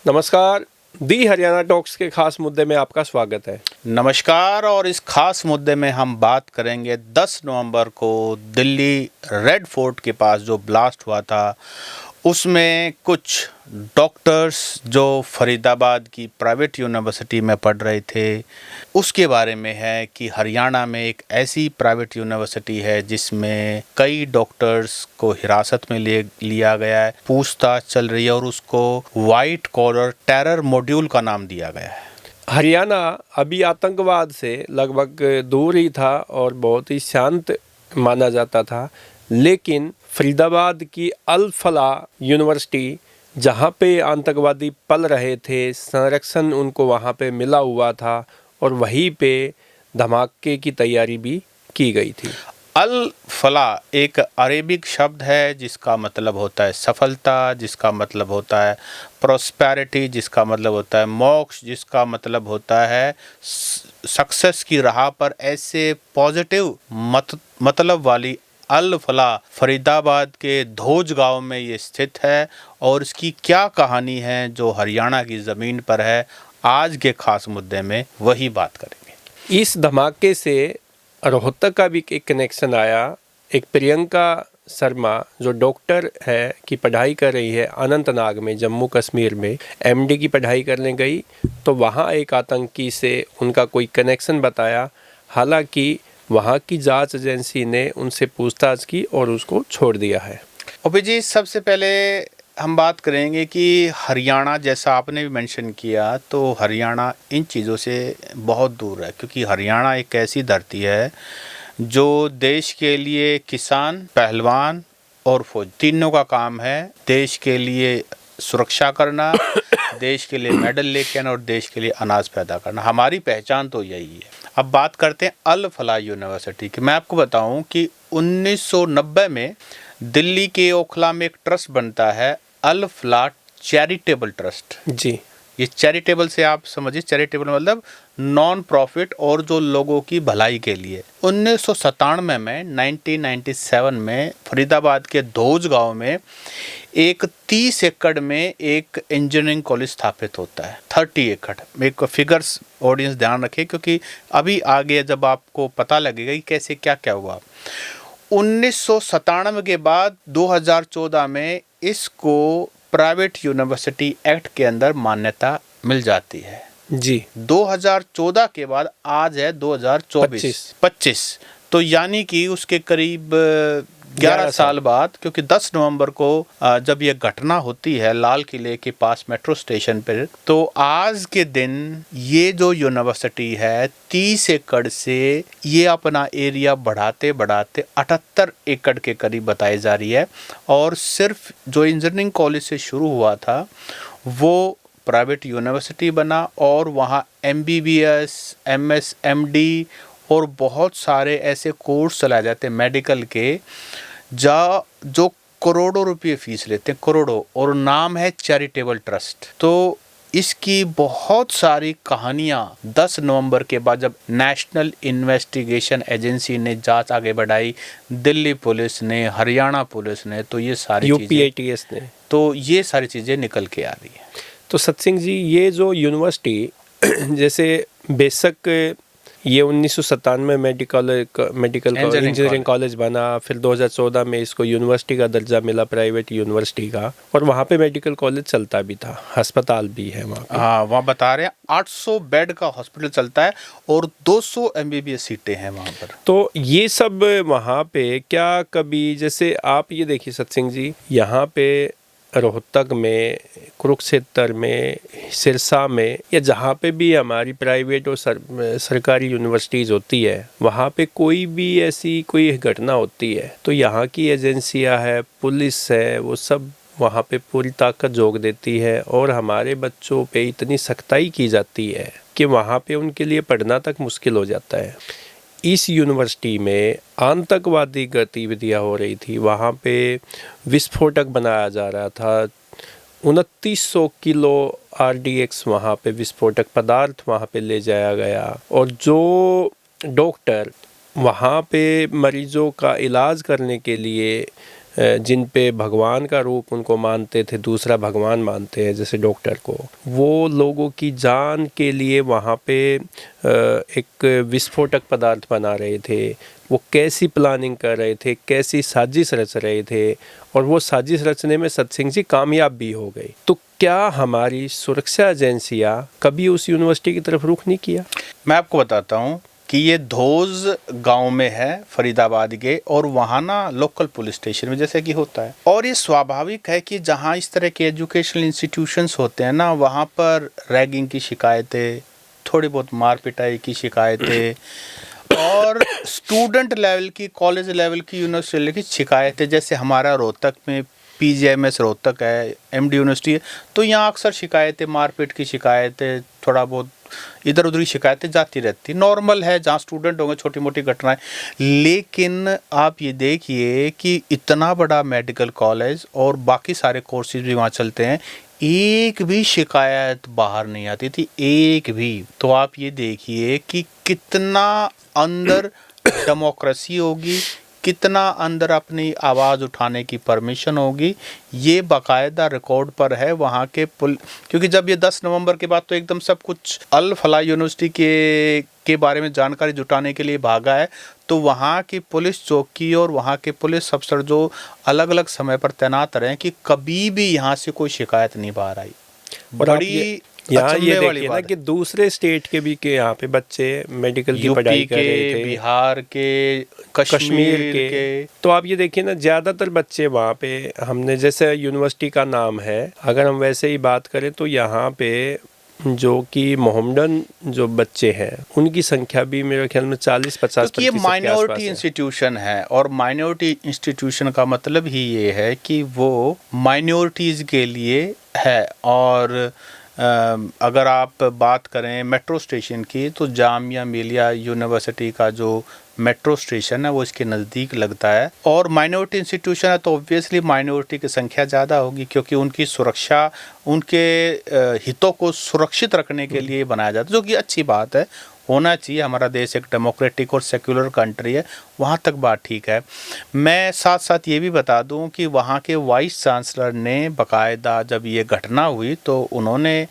नमस्कार। दी हरियाणा टॉक्स के खास मुद्दे में आपका स्वागत है। नमस्कार। और इस खास मुद्दे में हम बात करेंगे 10 नवंबर को दिल्ली रेड फोर्ट के पास जो ब्लास्ट हुआ था, उसमें कुछ डॉक्टर्स जो फरीदाबाद की प्राइवेट यूनिवर्सिटी में पढ़ रहे थे, उसके बारे में है कि हरियाणा में एक ऐसी प्राइवेट यूनिवर्सिटी है जिसमें कई डॉक्टर्स को हिरासत में लिया गया है, पूछताछ चल रही है और उसको वाइट कॉलर टेरर मॉड्यूल का नाम दिया गया है। हरियाणा अभी आतंकवाद से लगभग दूर ही था और बहुत ही शांत माना जाता था, लेकिन फरीदाबाद की अल फलाह यूनिवर्सिटी जहाँ पे आतंकवादी पल रहे थे, संरक्षण उनको वहाँ पे मिला हुआ था और वहीं पे धमाके की तैयारी भी की गई थी। अल फलाह एक अरेबिक शब्द है जिसका मतलब होता है सफलता, जिसका मतलब होता है प्रॉस्पेरिटी, जिसका मतलब होता है मोक्ष, जिसका मतलब होता है सक्सेस की राह पर ऐसे पॉजिटिव मतलब वाली अल फलाह फरीदाबाद के धोज गांव में ये स्थित है। और इसकी क्या कहानी है जो हरियाणा की ज़मीन पर है, आज के खास मुद्दे में वही बात करेंगे। इस धमाके से रोहतक का भी एक कनेक्शन आया। एक प्रियंका शर्मा जो डॉक्टर है की पढ़ाई कर रही है अनंतनाग में, जम्मू कश्मीर में एमडी की पढ़ाई करने गई, तो वहाँ एक आतंकी से उनका कोई कनेक्शन बताया। हालांकि वहाँ की जांच एजेंसी ने उनसे पूछताछ की और उसको छोड़ दिया है। ओपी जी, सबसे पहले हम बात करेंगे कि हरियाणा, जैसा आपने भी मेंशन किया, तो हरियाणा इन चीज़ों से बहुत दूर है, क्योंकि हरियाणा एक ऐसी धरती है जो देश के लिए किसान, पहलवान और फौज तीनों का काम है। देश के लिए सुरक्षा करना, देश के लिए मेडल लेके आना और देश के लिए अनाज पैदा करना। हमारी पहचान तो यही है। अब बात करते हैं अल फलाह यूनिवर्सिटी की। मैं आपको बताऊं कि 1990 में दिल्ली के ओखला में एक ट्रस्ट बनता है, अल फलाह चैरिटेबल ट्रस्ट। जी, ये चैरिटेबल से आप समझिए, चैरिटेबल मतलब नॉन प्रॉफिट और जो लोगों की भलाई के लिए। 1997 में 1997 में फरीदाबाद के धोज गांव में एक 30 एकड़ में एक इंजीनियरिंग कॉलेज स्थापित होता है। 30 एकड़, एक फिगर्स ऑडियंस ध्यान रखें, क्योंकि अभी आगे जब आपको पता लगेगा कि कैसे क्या क्या हुआ। 1997 के बाद 2014 में इसको प्राइवेट यूनिवर्सिटी एक्ट के अंदर मान्यता मिल जाती है। जी, 2014 के बाद आज है 2024-25, तो यानी कि उसके करीब 11 साल बाद, क्योंकि 10 नवंबर को जब यह घटना होती है लाल किले के पास मेट्रो स्टेशन पर, तो आज के दिन ये जो यूनिवर्सिटी है 30 एकड़ से ये अपना एरिया बढ़ाते बढ़ाते 78 एकड़ के करीब बताई जा रही है। और सिर्फ जो इंजीनियरिंग कॉलेज से शुरू हुआ था वो प्राइवेट यूनिवर्सिटी बना और वहाँ MBBS, MS, MD और बहुत सारे ऐसे कोर्स चलाए जाते हैं मेडिकल के, जो करोड़ों रुपये फीस लेते हैं, करोड़ों, और नाम है चैरिटेबल ट्रस्ट। तो इसकी बहुत सारी कहानियाँ 10 नवंबर के बाद जब नेशनल इन्वेस्टिगेशन एजेंसी ने जांच आगे बढ़ाई, दिल्ली पुलिस ने, हरियाणा पुलिस ने, तो ये सारी UPATS ने, तो ये सारी चीज़ें निकल के आ रही हैं। तो सत्सिंह जी, ये जो यूनिवर्सिटी जैसे बेशक ये 1997 में मेडिकल इंजीनियरिंग कॉलेज बना, फिर 2014 में इसको यूनिवर्सिटी का दर्जा मिला, प्राइवेट यूनिवर्सिटी का, और वहाँ पे मेडिकल कॉलेज चलता भी था, अस्पताल भी है वहाँ पे। हाँ, वहाँ बता रहे हैं 800 बेड का हॉस्पिटल चलता है और 200 MBBS सीटें हैं वहाँ पर। तो ये सब वहाँ पे क्या कभी, जैसे आप ये देखिए सत्सिंह जी, यहाँ पे रोहतक में, कुरुक्षेत्र में, सिरसा में, या जहाँ पे भी हमारी प्राइवेट और सरकारी यूनिवर्सिटीज़ होती है, वहाँ पे कोई भी ऐसी कोई घटना होती है तो यहाँ की एजेंसियाँ है, पुलिस है, वो सब वहाँ पे पूरी ताकत झोंक देती है और हमारे बच्चों पे इतनी सख्ताई की जाती है कि वहाँ पे उनके लिए पढ़ना तक मुश्किल हो जाता है। इस यूनिवर्सिटी में आतंकवादी गतिविधियां हो रही थी, वहाँ पे विस्फोटक बनाया जा रहा था, 2900 किलो RDX वहाँ पे विस्फोटक पदार्थ वहाँ पे ले जाया गया, और जो डॉक्टर वहाँ पे मरीजों का इलाज करने के लिए जिन पे भगवान का रूप उनको मानते थे, दूसरा भगवान मानते हैं जैसे डॉक्टर को, वो लोगों की जान के लिए वहाँ पे एक विस्फोटक पदार्थ बना रहे थे। वो कैसी प्लानिंग कर रहे थे, कैसी साजिश रच रहे थे, और वो साजिश रचने में सत्सिंह जी कामयाब भी हो गए। तो क्या हमारी सुरक्षा एजेंसियां कभी उस यूनिवर्सिटी की तरफ रुख नहीं किया? मैं आपको बताता हूँ कि ये धोज गांव में है फरीदाबाद के, और वहाँ ना लोकल पुलिस स्टेशन में जैसे कि होता है। और ये स्वाभाविक है कि जहाँ इस तरह के एजुकेशनल इंस्टीट्यूशंस होते हैं ना, वहाँ पर रैगिंग की शिकायतें, थोड़ी बहुत मार पिटाई की शिकायतें और स्टूडेंट लेवल की, कॉलेज लेवल की, यूनिवर्सिटी लेवल की शिकायतें, जैसे हमारा रोहतक में PGIMS रोहतक है, MD यूनिवर्सिटी है, तो यहाँ अक्सर शिकायतें, मारपीट की शिकायतें, थोड़ा बहुत इधर उधर की शिकायतें जाती रहती, नॉर्मल है जहाँ स्टूडेंट होंगे, छोटी मोटी घटनाएं। लेकिन आप ये देखिए कि इतना बड़ा मेडिकल कॉलेज और बाकी सारे कोर्सेज भी वहाँ चलते हैं, एक भी शिकायत बाहर नहीं आती थी, एक भी। तो आप ये देखिए कि कितना अंदर डेमोक्रेसी होगी, कितना अंदर अपनी आवाज़ उठाने की परमिशन होगी। ये बाकायदा रिकॉर्ड पर है वहाँ के क्योंकि जब ये 10 नवंबर के बाद तो एकदम सब कुछ अल फलाह यूनिवर्सिटी के बारे में जानकारी जुटाने के लिए भागा है, तो वहाँ की पुलिस चौकी और वहाँ के पुलिस अफसर जो अलग अलग समय पर तैनात रहे कि कभी भी यहाँ से कोई शिकायत नहीं बाहर आई। बड़ी यहाँ ये देखिए ना कि दूसरे स्टेट के भी के यहाँ पे बच्चे मेडिकल की पढ़ाई कर रहे थे, बिहार के, कश्मीर के। तो आप ये देखिए ना, ज़्यादातर बच्चे वहाँ पे, हमने जैसे यूनिवर्सिटी का नाम है, अगर हम वैसे ही बात करें तो यहाँ पे जो कि मोहम्मडन जो बच्चे हैं उनकी संख्या भी मेरे ख्याल में 40-50% क्योंकि ये माइनॉरिटी इंस्टीट्यूशन है, और माइनॉरिटी इंस्टीट्यूशन का मतलब ही ये है कि वो माइनॉरिटीज़ के लिए है। और अगर आप बात करें मेट्रो स्टेशन की, तो जामिया मिलिया यूनिवर्सिटी का जो मेट्रो स्टेशन है वो इसके नज़दीक लगता है। और माइनॉरिटी इंस्टीट्यूशन है तो ऑब्वियसली माइनॉरिटी की संख्या ज़्यादा होगी, क्योंकि उनकी सुरक्षा, उनके हितों को सुरक्षित रखने के लिए बनाया जाता है, जो कि अच्छी बात है, होना चाहिए। हमारा देश एक डेमोक्रेटिक और सेक्युलर कंट्री है, वहाँ तक बात ठीक है। मैं साथ साथ ये भी बता दूं कि वहाँ के वाइस चांसलर ने बाकायदा जब ये घटना हुई तो उन्होंने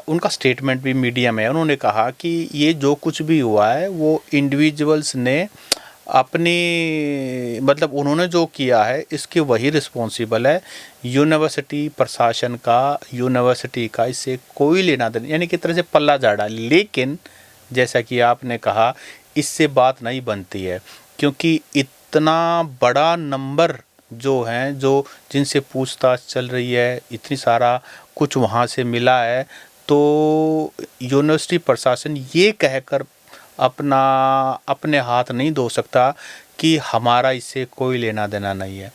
उनका स्टेटमेंट भी मीडिया में है, उन्होंने कहा कि ये जो कुछ भी हुआ है वो इंडिविजुअल्स ने अपनी, मतलब उन्होंने जो किया है इसके वही रिस्पॉन्सिबल है, यूनिवर्सिटी प्रशासन का, यूनिवर्सिटी का इससे कोई लेना देना, यानी कि तरह से पल्ला झाड़ा। लेकिन जैसा कि आपने कहा, इससे बात नहीं बनती है, क्योंकि इतना बड़ा नंबर जो हैं, जो जिनसे पूछताछ चल रही है, इतनी सारा कुछ वहाँ से मिला है, तो यूनिवर्सिटी प्रशासन ये कहकर अपने हाथ नहीं धो सकता कि हमारा इससे कोई लेना देना नहीं है।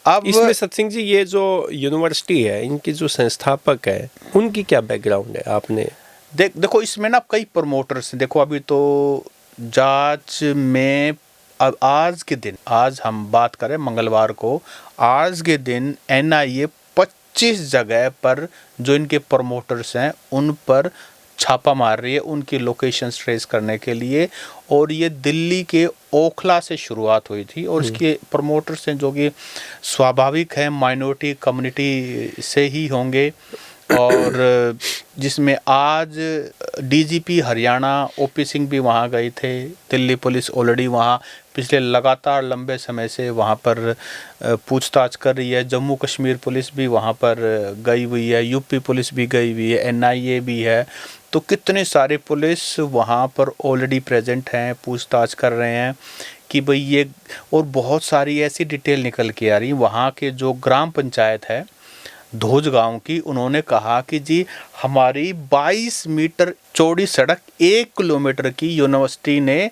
अब इसमें सत्सिंह जी, ये जो यूनिवर्सिटी है, इनकी जो संस्थापक है, उनकी क्या बैकग्राउंड है? आपने देखो इसमें ना कई प्रमोटर्स हैं। देखो अभी तो जांच में, अब आज के दिन, आज हम बात करें मंगलवार को, आज के दिन NIA 25 जगह पर जो इनके प्रमोटर्स हैं उन पर छापा मार रही है, उनकी लोकेशंस ट्रेस करने के लिए। और ये दिल्ली के ओखला से शुरुआत हुई थी, और इसके प्रमोटर्स हैं जो कि स्वाभाविक हैं माइनॉरिटी कम्युनिटी से ही होंगे। और जिसमें आज DGP हरियाणा OP सिंह भी वहाँ गए थे। दिल्ली पुलिस ऑलरेडी वहाँ पिछले लगातार लंबे समय से वहाँ पर पूछताछ कर रही है। जम्मू कश्मीर पुलिस भी वहाँ पर गई हुई है, UP पुलिस भी गई हुई है, NIA भी है। तो कितने सारे पुलिस वहाँ पर ऑलरेडी प्रेजेंट हैं, पूछताछ कर रहे हैं कि भाई ये, और बहुत सारी ऐसी डिटेल निकल के आ रही। वहाँ के जो ग्राम पंचायत है धोज गांव की, उन्होंने कहा कि जी हमारी 22 मीटर चौड़ी सड़क 1 किलोमीटर की यूनिवर्सिटी ने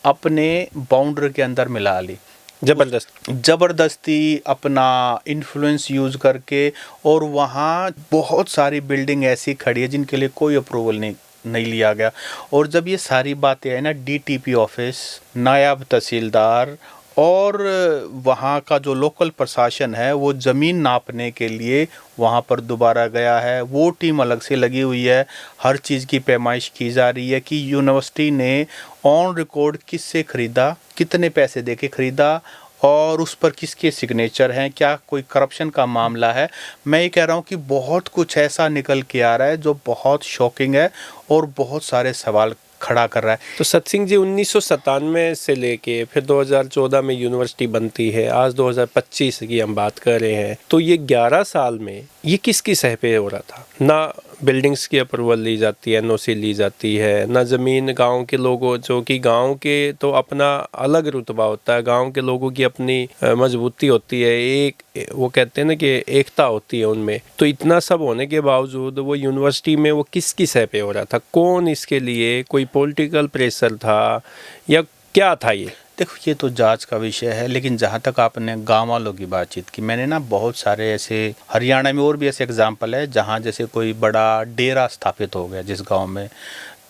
अपने बाउंड्री के अंदर मिला ली, जबरदस्ती अपना इन्फ्लुएंस यूज करके। और वहाँ बहुत सारी बिल्डिंग ऐसी खड़ी है जिनके लिए कोई अप्रूवल नहीं लिया गया। और जब ये सारी बातें आई ना, DTP ऑफिस, नायब तहसीलदार और वहाँ का जो लोकल प्रशासन है वो ज़मीन नापने के लिए वहाँ पर दोबारा गया है। वो टीम अलग से लगी हुई है, हर चीज़ की पैमाइश की जा रही है कि यूनिवर्सिटी ने ऑन रिकॉर्ड किससे ख़रीदा, कितने पैसे देके ख़रीदा, और उस पर किसके सिग्नेचर हैं, क्या कोई करप्शन का मामला है। मैं ये कह रहा हूँ कि बहुत कुछ ऐसा निकल के आ रहा है जो बहुत शॉकिंग है और बहुत सारे सवाल खड़ा कर रहा है। तो सत्सिंह जी 1997 से लेके फिर 2014 में यूनिवर्सिटी बनती है, आज 2025 की हम बात कर रहे हैं, तो ये 11 साल में ये किसकी सह पे हो रहा था? ना बिल्डिंग्स की अप्रूवल ली जाती है, एनओसी ली जाती है, ना ज़मीन गांव के लोगों, जो कि गांव के तो अपना अलग रुतबा होता है, गांव के लोगों की अपनी मजबूती होती है, एक वो कहते हैं ना कि एकता होती है उनमें। तो इतना सब होने के बावजूद वो यूनिवर्सिटी में वो किसकी सह पे हो रहा था? कौन इसके लिए, कोई पॉलिटिकल प्रेशर था या क्या था ये? देखो, ये तो जांच का विषय है, लेकिन जहाँ तक आपने गांव वालों की बातचीत की, मैंने ना बहुत सारे ऐसे हरियाणा में और भी ऐसे एग्जाम्पल है जहाँ जैसे कोई बड़ा डेरा स्थापित हो गया जिस गांव में,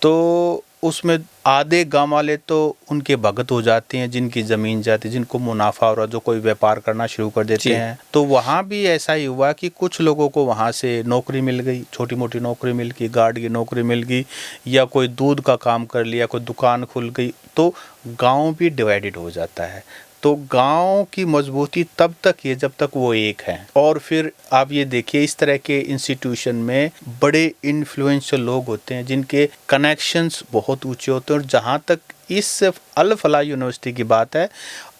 तो उसमें आधे गांव वाले तो उनके भगत हो जाते हैं, जिनकी ज़मीन जाती है, जिनको मुनाफा हो रहा, जो कोई व्यापार करना शुरू कर देते हैं। तो वहाँ भी ऐसा ही हुआ कि कुछ लोगों को वहाँ से नौकरी मिल गई, छोटी मोटी नौकरी मिल गई, गार्ड की नौकरी मिल गई, या कोई दूध का काम कर लिया, कोई दुकान खुल गई, तो गांव भी डिवाइडेड हो जाता है। तो गांव की मजबूती तब तक है जब तक वो एक है। और फिर आप ये देखिए, इस तरह के इंस्टीट्यूशन में बड़े इन्फ्लुएंशियल लोग होते हैं जिनके कनेक्शंस बहुत ऊंचे होते हैं। और जहाँ तक इस अल फलाह यूनिवर्सिटी की बात है,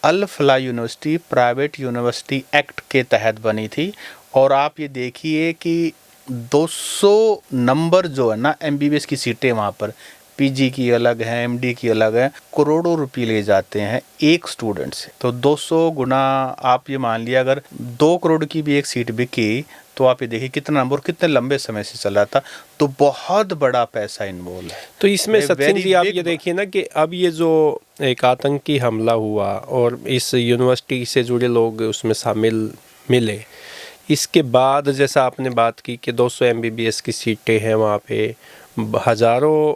अल फलाह यूनिवर्सिटी प्राइवेट यूनिवर्सिटी एक्ट के तहत बनी थी। और आप ये देखिए कि 200 नंबर जो है ना एमबीबीएस की सीटें वहाँ पर, पीजी की अलग है, एमडी की अलग है, करोड़ों रुपए ले जाते हैं एक स्टूडेंट से। तो 200 गुना आप ये मान लिया, अगर 2 करोड़ की भी एक सीट बिकी तो आप ये देखिए कितना नंबर, कितने लंबे समय से चल रहा था। तो बहुत बड़ा पैसा इन्वॉल्व है। तो इसमें सत्सिंह जी आप ये देखिए ना कि अब ये जो एक आतंकी हमला हुआ और इस यूनिवर्सिटी से जुड़े लोग उसमें शामिल मिले, इसके बाद जैसा आपने बात की कि 200 एमबीबीएस की सीटें हैं वहाँ पे, हज़ारों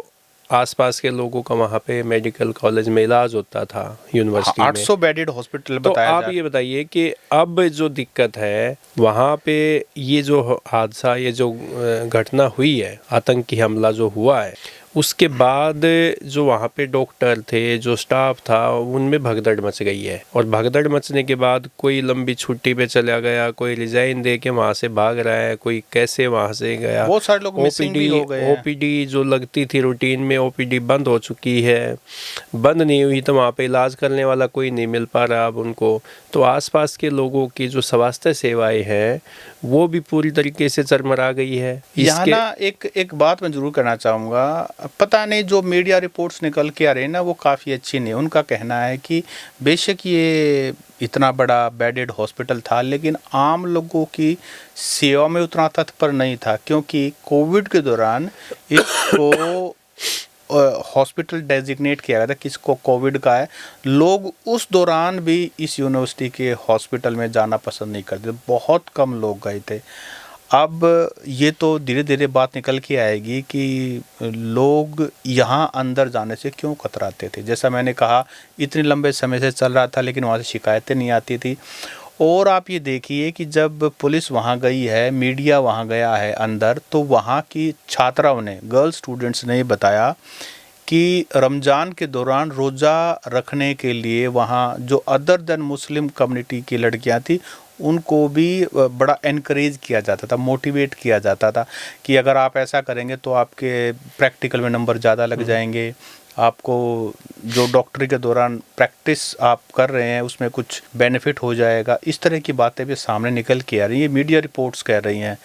आसपास के लोगों का वहाँ पे मेडिकल कॉलेज में इलाज होता था यूनिवर्सिटी में। 800 बेडेड हॉस्पिटल तो बताया आप ये बताइए कि अब जो दिक्कत है वहाँ पे, ये जो हादसा, ये जो घटना हुई है, आतंकी हमला जो हुआ है, उसके बाद जो वहाँ पे डॉक्टर थे, जो स्टाफ था, उनमें भगदड़ मच गई है। और भगदड़ मचने के बाद कोई लंबी छुट्टी पे चला गया, कोई रिजाइन दे के वहाँ से भाग रहा है, कोई कैसे वहाँ से गया। बहुत सारे लोग मिसिंग भी हो गए हैं। ओपीडी जो लगती थी रूटीन में, ओपीडी बंद हो चुकी है, बंद नहीं हुई तो वहाँ पे इलाज करने वाला कोई नहीं मिल पा रहा अब उनको। तो आसपास के लोगों की जो स्वास्थ्य सेवाएं हैं वो भी पूरी तरीके से चरमरा गई है। यहाँ ना एक बात मैं जरूर करना चाहूँगा, पता नहीं जो मीडिया रिपोर्ट्स निकल के आ रही है ना वो काफ़ी अच्छी नहीं। उनका कहना है कि बेशक ये इतना बड़ा बेडेड हॉस्पिटल था, लेकिन आम लोगों की सेवा में उतना तत्पर नहीं था, क्योंकि कोविड के दौरान इसको हॉस्पिटल डेजिग्नेट किया गया था किसको कोविड का है। लोग उस दौरान भी इस यूनिवर्सिटी के हॉस्पिटल में जाना पसंद नहीं करते, बहुत कम लोग गए थे। अब ये तो धीरे धीरे बात निकल के आएगी कि लोग यहाँ अंदर जाने से क्यों कतराते थे। जैसा मैंने कहा, इतने लंबे समय से चल रहा था लेकिन वहाँ से शिकायतें नहीं आती थी। और आप ये देखिए कि जब पुलिस वहाँ गई है, मीडिया वहाँ गया है अंदर, तो वहाँ की छात्राओं ने, गर्ल स्टूडेंट्स ने बताया कि रमज़ान के दौरान रोज़ा रखने के लिए वहाँ जो अदर देन मुस्लिम कम्युनिटी की लड़कियाँ थी उनको भी बड़ा एनकरेज किया जाता था, मोटिवेट किया जाता था कि अगर आप ऐसा करेंगे तो आपके प्रैक्टिकल में नंबर ज़्यादा लग जाएंगे, आपको जो डॉक्टरी के दौरान प्रैक्टिस आप कर रहे हैं उसमें कुछ बेनिफिट हो जाएगा। इस तरह की बातें भी सामने निकल के आ रही हैं, मीडिया रिपोर्ट्स कह रही हैं।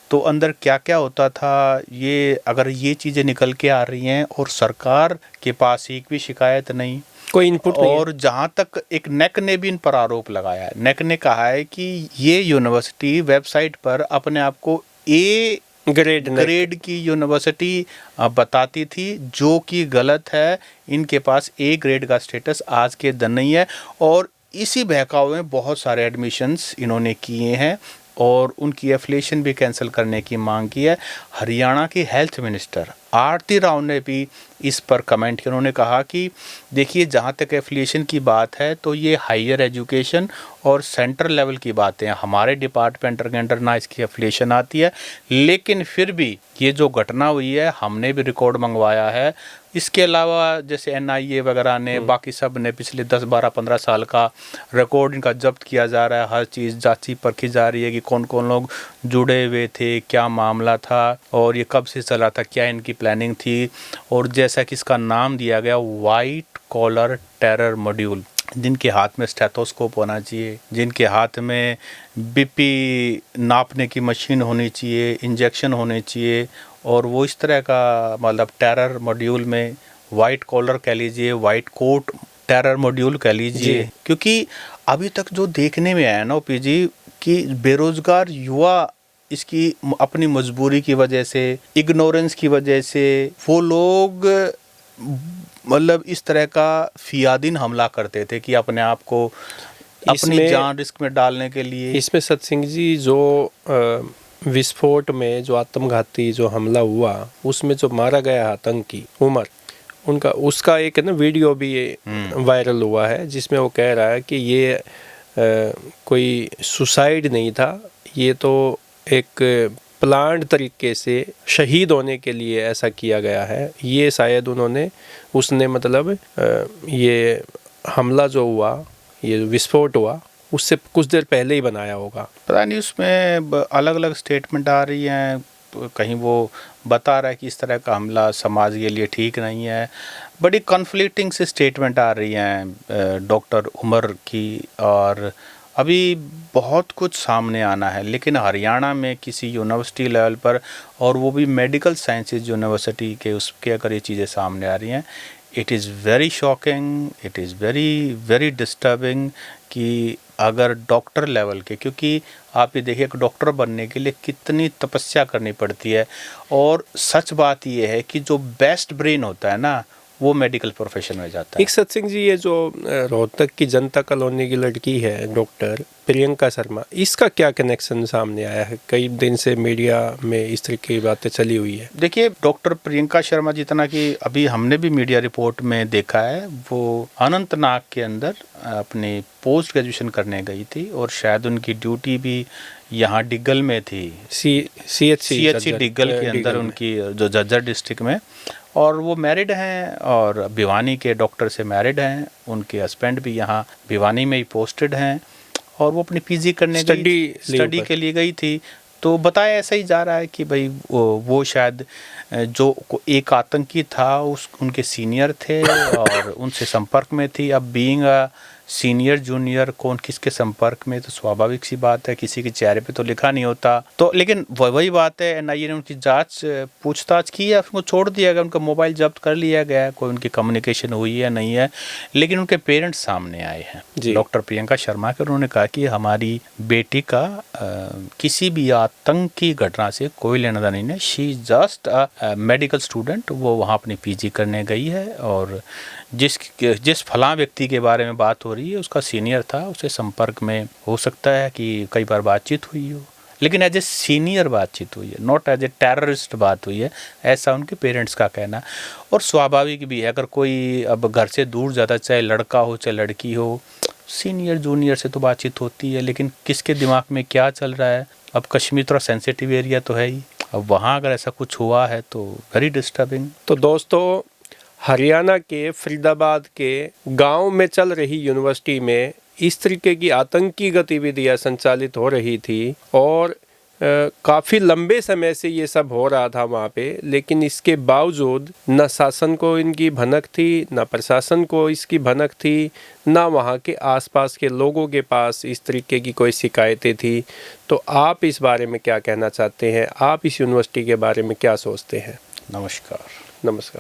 तो अंदर क्या क्या होता था, ये अगर ये चीज़ें निकल के आ रही हैं और सरकार के पास एक भी शिकायत नहीं, कोई इनपुट नहीं। और जहाँ तक एक नेक ने भी इन पर आरोप लगाया है, नेक ने कहा है कि ये यूनिवर्सिटी वेबसाइट पर अपने आप को ए ग्रेड की यूनिवर्सिटी बताती थी, जो कि गलत है। इनके पास ए ग्रेड का स्टेटस आज के दिन नहीं है। और इसी बहकावे में बहुत सारे एडमिशन्स इन्होंने किए हैं और उनकी एफिलिएशन भी कैंसिल करने की मांग की है। हरियाणा की हेल्थ मिनिस्टर आरती राव ने भी इस पर कमेंट किया। उन्होंने कहा कि देखिए, जहाँ तक एफिलिएशन की बात है तो ये हायर एजुकेशन और सेंटर लेवल की बातें हैं, हमारे डिपार्टमेंट के अंडर ना इसकी एफिलिएशन आती है, लेकिन फिर भी ये जो घटना हुई है हमने भी रिकॉर्ड मंगवाया है। इसके अलावा जैसे NIA वगैरह ने, बाकी सब ने पिछले 10, 12, 15 साल का रिकॉर्ड इनका जब्त किया जा रहा है। हर चीज़ जांची परखी जा रही है कि कौन कौन लोग जुड़े हुए थे, क्या मामला था और ये कब से चला था, क्या इनकी प्लानिंग थी। और जैसा कि इसका नाम दिया गया, वाइट कॉलर टेरर मॉड्यूल, जिनके हाथ में स्टेथोस्कोप होना चाहिए, जिनके हाथ में BP नापने की मशीन होनी चाहिए, इंजेक्शन होने चाहिए, और वो इस तरह का मतलब टेरर मॉड्यूल में वाइट कॉलर कह लीजिए, वाइट कोट टेरर मॉड्यूल कह लीजिए। क्योंकि अभी तक जो देखने में आया ना OP जी, कि बेरोजगार युवा इसकी अपनी मजबूरी की वजह से, इग्नोरेंस की वजह से, वो लोग मतलब इस तरह का फियादीन हमला करते थे कि अपने आप को अपनी जान रिस्क में डालने के लिए। इसमें सत्सिंह जी, जो विस्फोट में जो आत्मघाती जो हमला हुआ, उसमें जो मारा गया आतंकी उमर, उनका उसका एक ना वीडियो भी वायरल हुआ है, जिसमें वो कह रहा है कि ये कोई सुसाइड नहीं था, ये तो एक प्लांट तरीके से शहीद होने के लिए ऐसा किया गया है। ये शायद उसने मतलब ये हमला जो हुआ, ये विस्फोट हुआ, उससे कुछ देर पहले ही बनाया होगा। पता नहीं, उसमें अलग अलग स्टेटमेंट आ रही हैं। कहीं वो बता रहा है कि इस तरह का हमला समाज के लिए ठीक नहीं है। बड़ी कॉन्फ्लिक्टिंग से स्टेटमेंट आ रही हैं डॉक्टर उमर की, और अभी बहुत कुछ सामने आना है। लेकिन हरियाणा में किसी यूनिवर्सिटी लेवल पर, और वो भी मेडिकल साइंसेज यूनिवर्सिटी के, उसके अगर ये चीज़ें सामने आ रही हैं, it is very shocking, it is very very disturbing कि अगर डॉक्टर लेवल के, क्योंकि आप ये देखिए, एक डॉक्टर बनने के लिए कितनी तपस्या करनी पड़ती है। और सच बात ये है कि जो बेस्ट ब्रेन होता है ना, वो मेडिकल प्रोफेशन में जाता है। एक सत्सिंह जी, ये जो रोहतक की जनता कॉलोनी की लड़की है डॉक्टर प्रियंका शर्मा, इसका क्या कनेक्शन सामने आया है? कई दिन से मीडिया में इस तरह की बातें चली हुई है। देखिए, डॉक्टर प्रियंका शर्मा, जितना कि अभी हमने भी मीडिया रिपोर्ट में देखा है, वो अनंतनाग के अंदर अपनी पोस्ट ग्रेजुएशन करने गई थी, और शायद उनकी ड्यूटी भी यहाँ डिग्गल में थी, CHC डिग्गल के अंदर उनकी, जो झज्जर डिस्ट्रिक्ट में। और वो मैरिड हैं, और भिवानी के डॉक्टर से मैरिड हैं। उनके हस्बैंड भी यहाँ भिवानी में ही पोस्टेड हैं, और वो अपनी PG करने स्टडी के लिए गई थी। तो बताया ऐसा ही जा रहा है कि भाई वो शायद जो एक आतंकी था उनके सीनियर थे और उनसे संपर्क में थी। अब बीइंग सीनियर जूनियर कौन किसके संपर्क में, तो स्वाभाविक सी बात है, किसी के चेहरे पे तो लिखा नहीं होता। तो लेकिन वही बात है, NIA ने उनकी जांच पूछताछ की है, उनको छोड़ दिया गया, उनका मोबाइल जब्त कर लिया गया है, कोई उनकी कम्युनिकेशन हुई है नहीं है। लेकिन उनके पेरेंट्स सामने आए हैं डॉक्टर प्रियंका शर्मा के। उन्होंने कहा कि हमारी बेटी का किसी भी आतंकी घटना से कोई लेना देना नहीं है, शी जस्ट मेडिकल स्टूडेंट। वो वहाँ अपनी PG करने गई है, और जिस फलां व्यक्ति के बारे में बात हो रही है उसका सीनियर था, उससे संपर्क में हो सकता है कि कई बार बातचीत हुई हो, लेकिन एज ए सीनियर बातचीत हुई है, नॉट एज ए टेररिस्ट बात हुई है, ऐसा उनके पेरेंट्स का कहना। और स्वाभाविक भी है, अगर कोई अब घर से दूर जाता, चाहे लड़का हो चाहे लड़की हो, सीनियर जूनियर से तो बातचीत होती है, लेकिन किसके दिमाग में क्या चल रहा है। अब कश्मीर थोड़ा सेंसिटिव एरिया तो है ही, अब वहाँ अगर ऐसा कुछ हुआ है तो वेरी डिस्टर्बिंग। तो दोस्तों, हरियाणा के फरीदाबाद के गांव में चल रही यूनिवर्सिटी में इस तरीके की आतंकी गतिविधियां संचालित हो रही थी, और काफ़ी लंबे समय से ये सब हो रहा था वहाँ पे। लेकिन इसके बावजूद न शासन को इनकी भनक थी, न प्रशासन को इसकी भनक थी, न वहाँ के आसपास के लोगों के पास इस तरीके की कोई शिकायतें थी। तो आप इस बारे में क्या कहना चाहते हैं? आप इस यूनिवर्सिटी के बारे में क्या सोचते हैं? नमस्कार। नमस्कार।